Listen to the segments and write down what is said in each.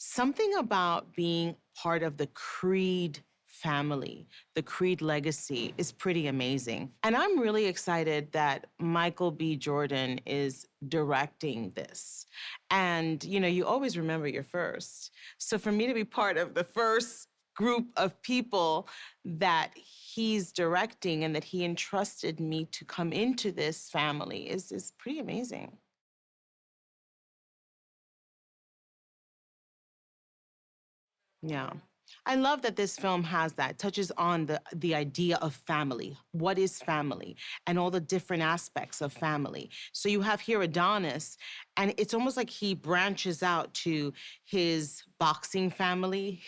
Something about being part of the Creed family, the Creed legacy, is pretty amazing. And I'm really excited that Michael B. Jordan is directing this. And, you always remember your first. So for me to be part of the first group of people that he's directing and that he entrusted me to come into this family is pretty amazing. Yeah. I love that this film has that, touches on the idea of family. What is family? And all the different aspects of family. So you have here Adonis, and it's almost like he branches out to his boxing family,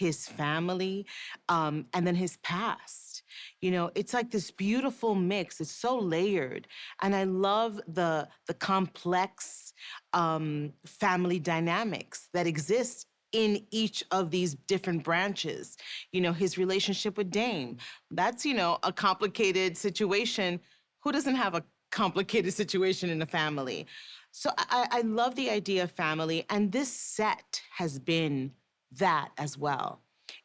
and then his past. It's like this beautiful mix. It's so layered. And I love the complex family dynamics that exist in each of these different branches. His relationship with Dame, that's, a complicated situation. Who doesn't have a complicated situation in a family? So I love the idea of family, and this set has been that as well.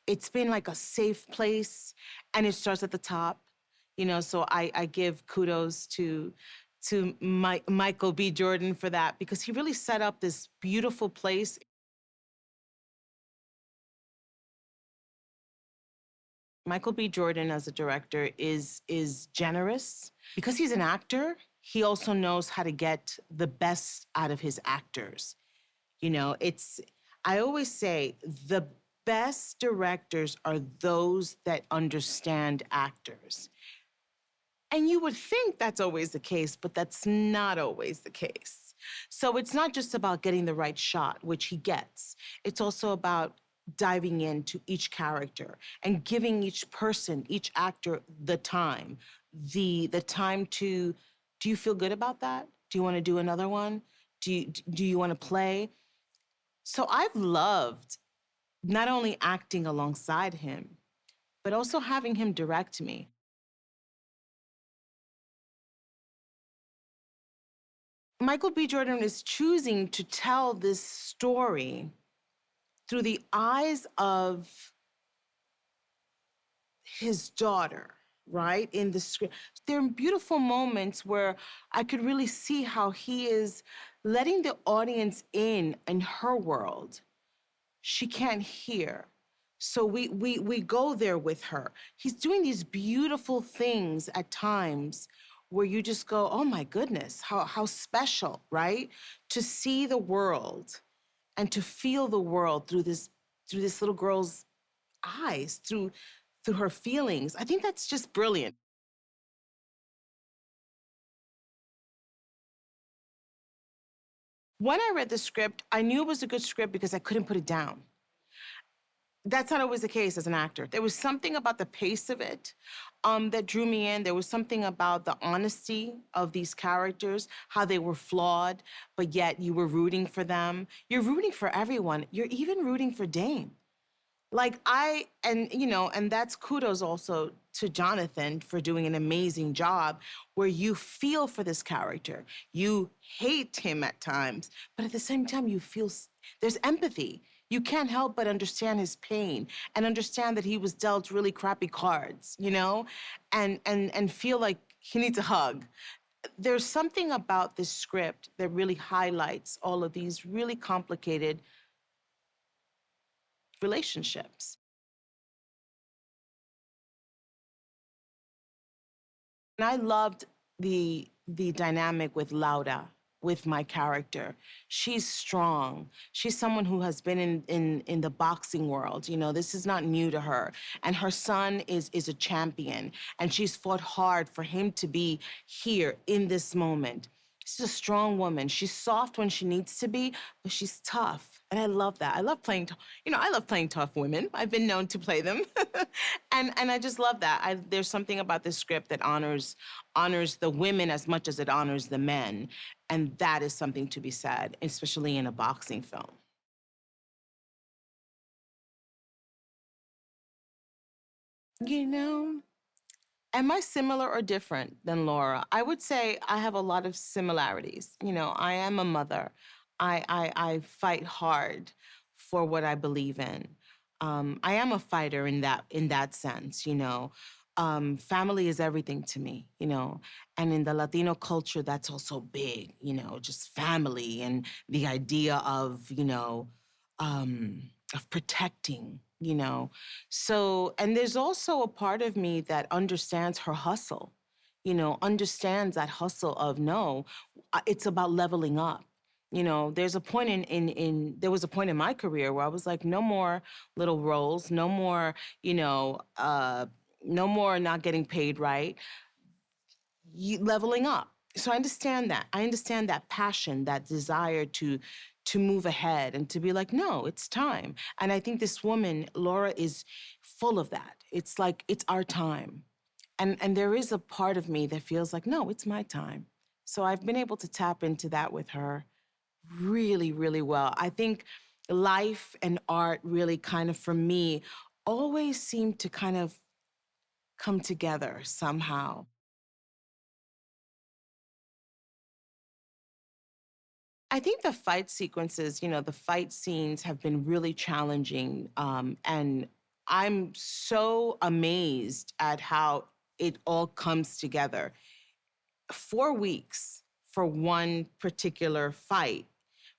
It's been like a safe place, and it starts at the top. So I give kudos to Michael B. Jordan for that, because he really set up this beautiful place. Michael B. Jordan as a director is generous. Because he's an actor, he also knows how to get the best out of his actors. It's I always say the best directors are those that understand actors. And you would think that's always the case, but that's not always the case. So it's not just about getting the right shot, which he gets. It's also about diving into each character and giving each person, each actor, the time to, do you feel good about that? Do you want to do another one? Do you want to play? So I've loved not only acting alongside him, but also having him direct me. Michael B. Jordan is choosing to tell this story through the eyes of his daughter, right? In the script. There are beautiful moments where I could really see how he is letting the audience in her world. She can't hear. So we go there with her. He's doing these beautiful things at times where you just go, oh my goodness, how special, right? To see the world and to feel the world through this little girl's eyes, through her feelings. I think that's just brilliant. When I read the script, I knew it was a good script because I couldn't put it down. That's not always the case as an actor. There was something about the pace of it that drew me in. There was something about the honesty of these characters, how they were flawed, but yet you were rooting for them. You're rooting for everyone. You're even rooting for Dane. And that's kudos also to Jonathan for doing an amazing job where you feel for this character. You hate him at times, but at the same time, there's empathy. You can't help but understand his pain and understand that he was dealt really crappy cards, and feel like he needs a hug. There's something about this script that really highlights all of these really complicated relationships. And I loved the dynamic with Lauda, with my character. She's strong. She's someone who has been in the boxing world. This is not new to her. And her son is a champion, and she's fought hard for him to be here in this moment. She's a strong woman. She's soft when she needs to be, but she's tough. And I love that. I love playing, I love playing tough women. I've been known to play them. and I just love that. There's something about this script that honors the women as much as it honors the men. And that is something to be said, especially in a boxing film. You know, am I similar or different than Laura? I would say I have a lot of similarities. I am a mother. I fight hard for what I believe in. I am a fighter in that sense, you know. Family is everything to me, you know, and in the Latino culture, that's also big, you know, just family and the idea of protecting, you know. So, and there's also a part of me that understands her hustle, you know, understands that hustle of no, it's about leveling up. You know, there's a point there was a point in my career where I was like, no more little roles, no more, you know, no more not getting paid right, leveling up. So I understand that. I understand that passion, that desire to move ahead and to be like, no, it's time. And I think this woman, Laura, is full of that. It's like it's our time. And there is a part of me that feels like, no, it's my time. So I've been able to tap into that with her really, really well. I think life and art really kind of, for me, always seem to kind of come together somehow. I think the fight sequences, you know, the fight scenes have been really challenging. And I'm so amazed at how it all comes together. 4 weeks for one particular fight,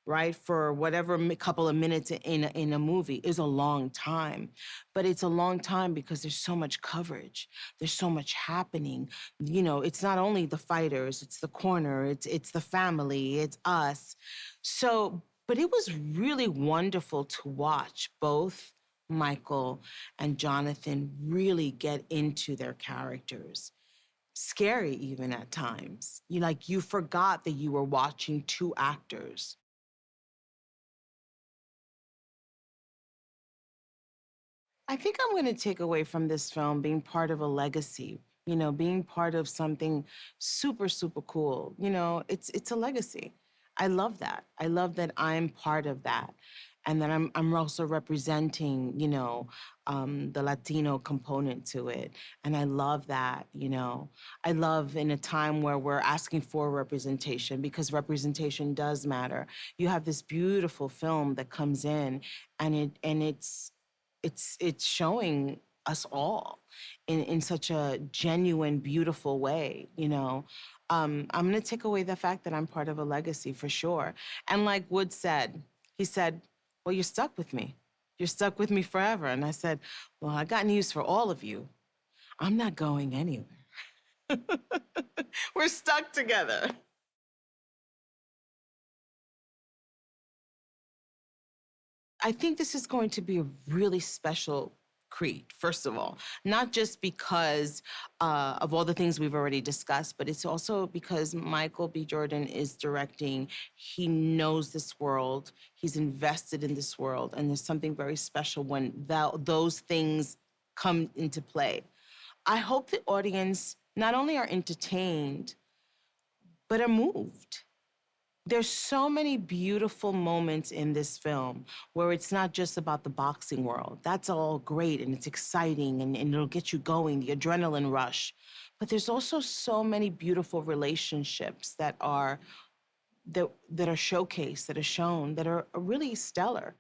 right? For whatever couple of minutes in a movie is a long time, but it's a long time because there's so much coverage, there's so much happening. You know, it's not only the fighters, it's the corner, it's the family, it's us. So, but it was really wonderful to watch both Michael and Jonathan really get into their characters, scary even at times. You forgot that you were watching two actors. I think I'm going to take away from this film being part of a legacy, you know, being part of something super, super cool. You know, it's a legacy. I love that. I love that I'm part of that. And that I'm also representing, you know, the Latino component to it. And I love that, you know. I love in a time where we're asking for representation because representation does matter. You have this beautiful film that comes in and it's showing us all in such a genuine, beautiful way, you know. I'm gonna take away the fact that I'm part of a legacy for sure. And like Wood said, he said, well, you're stuck with me. You're stuck with me forever. And I said, well, I got news for all of you. I'm not going anywhere. We're stuck together. I think this is going to be a really special Creed, first of all, not just because of all the things we've already discussed, but it's also because Michael B. Jordan is directing. He knows this world, he's invested in this world, and there's something very special when those things come into play. I hope the audience not only are entertained, but are moved. There's so many beautiful moments in this film where it's not just about the boxing world. That's all great and it's exciting and it'll get you going, the adrenaline rush. But there's also so many beautiful relationships that are showcased, that are shown, that are really stellar.